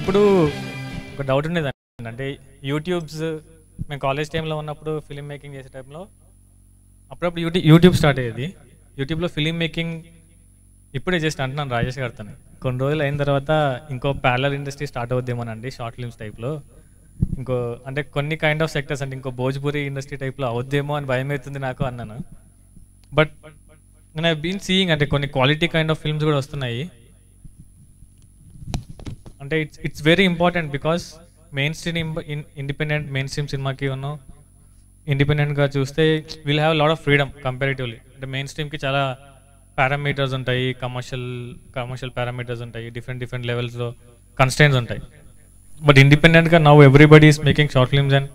ఇప్పుడు ఒక డౌట్ ఉండేదండి, అంటే యూట్యూబ్స్ మేము కాలేజ్ టైంలో ఉన్నప్పుడు ఫిలిం మేకింగ్ చేసే టైంలో అప్పుడప్పుడు యూట్యూబ్ స్టార్ట్ అయ్యేది. యూట్యూబ్లో ఫిలిం మేకింగ్ ఇప్పుడే జస్ట్ అంటున్నాను రాజేష్ గారితో, కొన్ని రోజులు అయిన తర్వాత ఇంకో ప్యారలల్ ఇండస్ట్రీ స్టార్ట్ అవుద్దేమోనండి షార్ట్ ఫిల్మ్స్ టైప్లో. ఇంకో అంటే కొన్ని కైండ్ ఆఫ్ సెక్టర్స్ అంటే ఇంకో భోజ్పురి ఇండస్ట్రీ టైప్లో అవుద్దేమో అని భయం అవుతుంది నాకు అన్నాను. బట్ నేను ఐ బీన్ సీయింగ్ అంటే కొన్ని క్వాలిటీ కైండ్ ఆఫ్ ఫిల్మ్స్ కూడా వస్తున్నాయి. అంటే it's very important because main stream independent main stream సినిమాకి ఉన్న ఇండిపెండెంట్గా చూస్తే will have lot of freedom comparatively. అంటే మెయిన్ స్ట్రీమ్కి చాలా పారామీటర్స్ ఉంటాయి, కమర్షియల్ పారామీటర్స్ ఉంటాయి, డిఫరెంట్ లెవెల్స్లో కన్స్టెంట్స్ ఉంటాయి. బట్ ఇండిపెండెంట్గా now everybody is making short films and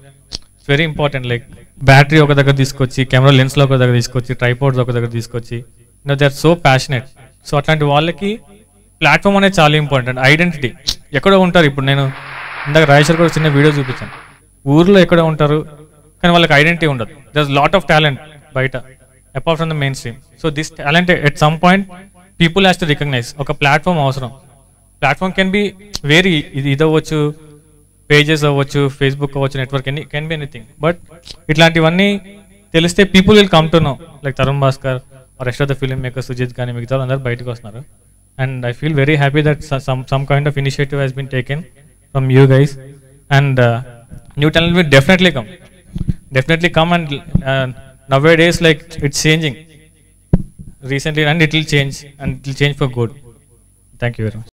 it's very important. Like battery ఒక దగ్గర తీసుకొచ్చి, కెమెరా లెన్స్లో ఒక దగ్గర తీసుకొచ్చి, ట్రైపోర్డ్స్ ఒక దగ్గర తీసుకొచ్చి, they are so passionate. So అట్లాంటి వాళ్ళకి ప్లాట్ఫామ్ అనేది చాలా ఇంపార్టెంట్. ఐడెంటిటీ ఎక్కడో ఉంటారు. ఇప్పుడు నేను ఇందాక రాజేశ్వర్ కూడా చిన్న వీడియో చూపించాను, ఊర్లో ఎక్కడో ఉంటారు కానీ వాళ్ళకి ఐడెంటిటీ ఉండదు. There is lot of talent బయట apart from the mainstream. So this talent at some point people has to recognise. ఒక ప్లాట్ఫామ్ అవసరం. ప్లాట్ఫామ్ కెన్ బి వెరీ ఇది అవ్వచ్చు, పేజెస్ అవ్వచ్చు, ఫేస్బుక్ అవ్వచ్చు, network can be anything. But ఇట్లాంటివన్నీ తెలిస్తే people will come to know. Like Tarun Bhaskar or rest of the filmmaker, Sujith కానీ మిగతా అందరూ బయటకు వస్తున్నారు. And I feel very happy that some kind of initiative has been taken from you guys, and new talent will definitely come and nowadays like it's changing recently and it will change for good. Thank you very much.